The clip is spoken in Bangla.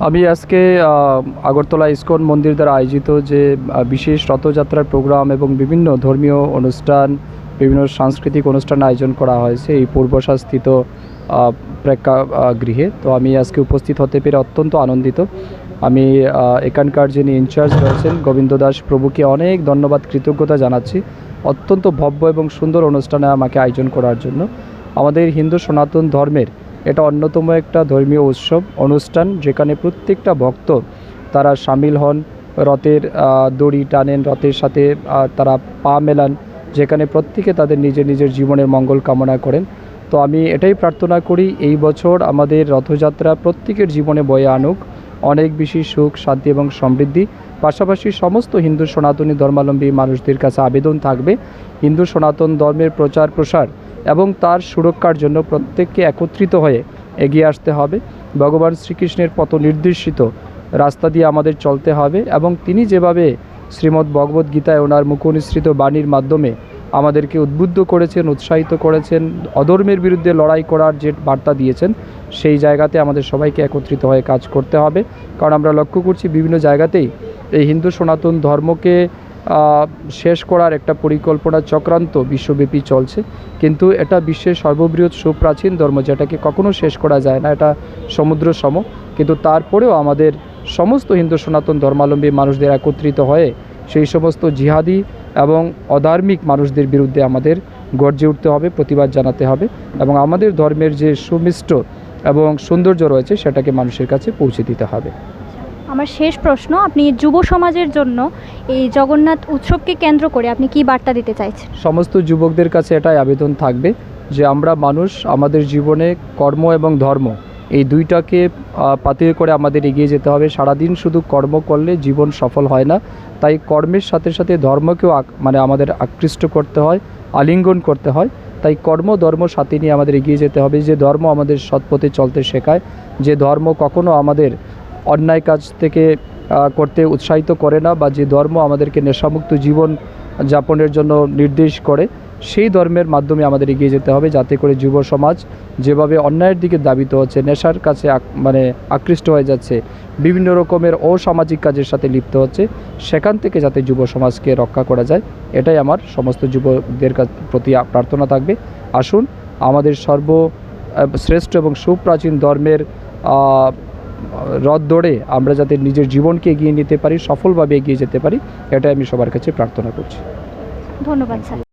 আমি আজকে আগরতলা ইস্কন মন্দির দ্বারা আয়োজিত যে বিশেষ রথযাত্রার প্রোগ্রাম এবং বিভিন্ন ধর্মীয় অনুষ্ঠান, বিভিন্ন সাংস্কৃতিক অনুষ্ঠান আয়োজন করা হয়েছে এই পূর্বশাস্থিত প্রেক্ষাগৃহে। তো আমি আজকে উপস্থিত হতে পেরে অত্যন্ত আনন্দিত। আমি এখানকার যিনি ইনচার্জ রয়েছেন গোবিন্দ দাস প্রভুকে অনেক ধন্যবাদ, কৃতজ্ঞতা জানাচ্ছি অত্যন্ত ভব্য এবং সুন্দর অনুষ্ঠানে আমাকে আয়োজন করার জন্য। আমাদের হিন্দু সনাতন ধর্মের এটা অন্যতম একটা ধর্মীয় উৎসব অনুষ্ঠান, যেখানে প্রত্যেকটা ভক্ত তারা সামিল হন, রথের দড়ি টানেন, রথের সাথে তারা পা মেলান, যেখানে প্রত্যেকে তাদের নিজের নিজের জীবনের মঙ্গল কামনা করেন। তো আমি এটাই প্রার্থনা করি এই বছর আমাদের রথযাত্রা প্রত্যেকের জীবনে বয়ে আনুক অনেক বেশি সুখ, শান্তি এবং সমৃদ্ধি। পাশাপাশি সমস্ত হিন্দু সনাতনী ধর্মাবলম্বী মানুষদের কাছে আবেদন থাকবে হিন্দু সনাতন ধর্মের প্রচার প্রসার এবং তার সুরক্ষার জন্য প্রত্যেককে একত্রিত হয়ে এগিয়ে আসতে হবে। ভগবান শ্রীকৃষ্ণের পথ নির্দেশিত রাস্তা দিয়ে আমাদের চলতে হবে এবং তিনি যেভাবে শ্রীমদ্ ভগবদ্ গীতায় ওনার মুখনিসৃত বাণীর মাধ্যমে আমাদেরকে উদ্বুদ্ধ করেছেন, উৎসাহিত করেছেন, অধর্মের বিরুদ্ধে লড়াই করার যে বার্তা দিয়েছেন, সেই জায়গাতে আমাদের সবাইকে একত্রিত হয়ে কাজ করতে হবে। কারণ আমরা লক্ষ্য করছি বিভিন্ন জায়গাতেই এই হিন্দু সনাতন ধর্মকে শেষ করার একটা পরিকল্পনা চক্রান্ত বিশ্বব্যাপী চলছে, কিন্তু এটা বিশ্বের সর্ববৃহৎ সুপ্রাচীন ধর্ম, যেটাকে কখনো শেষ করা যায় না, এটা সমুদ্র সম। কিন্তু তারপরেও আমাদের সমস্ত হিন্দু সনাতন ধর্মাবলম্বী মানুষদের একত্রিত হয়ে সেই সমস্ত জিহাদি এবং অধার্মিক মানুষদের বিরুদ্ধে আমাদের গর্জে উঠতে হবে, প্রতিবাদ জানাতে হবে এবং আমাদের ধর্মের যে সুমিষ্ট এবং সৌন্দর্য রয়েছে সেটাকে মানুষের কাছে পৌঁছে দিতে হবে। আমার শেষ প্রশ্ন, আপনি যুব সমাজের জন্য এই জগন্নাথ উৎসবকে কেন্দ্র করে আপনি কি বার্তা দিতে চাইছেন? সমস্ত যুবকদের কাছে এটাই আবেদন থাকবে যে আমরা মানুষ, আমাদের জীবনে কর্ম এবং ধর্ম এই দুইটাকে পাথেয় করে আমাদের এগিয়ে যেতে হবে। সারাদিন শুধু কর্ম করলে জীবন সফল হয় না, তাই কর্মের সাথে সাথে ধর্মকেও আমাদের আকৃষ্ট করতে হয়, আলিঙ্গন করতে হয়। তাই কর্ম ধর্ম সাথে নিয়ে আমাদের এগিয়ে যেতে হবে। যে ধর্ম আমাদের সৎপথে চলতে শেখায়, যে ধর্ম কখনো আমাদের অন্যায় কাজ থেকে করতে উৎসাহিত করে না, বা যে ধর্ম আমাদেরকে নেশামুক্ত জীবন যাপনের জন্য নির্দেশ করে, সেই ধর্মের মাধ্যমে আমাদের এগিয়ে যেতে হবে, যাতে করে যুব সমাজ যেভাবে অন্যায়ের দিকে ধাবিত হচ্ছে, নেশার কাছে আকৃষ্ট হয়ে যাচ্ছে, বিভিন্ন রকমের অসামাজিক কাজের সাথে লিপ্ত হচ্ছে, সেখান থেকে যাতে যুব সমাজকে রক্ষা করা যায়, এটাই আমার সমস্ত যুবকদের প্রতি প্রার্থনা থাকবে। আসুন আমাদের সর্বশ্রেষ্ঠ এবং সুপ্রাচীন ধর্মের রথ ধরে আমরা যাতে নিজের জীবনকে এগিয়ে নিতে পারি, সফলভাবে এগিয়ে যেতে পারি, এটাই আমি সবার কাছে প্রার্থনা করছি। ধন্যবাদ স্যার।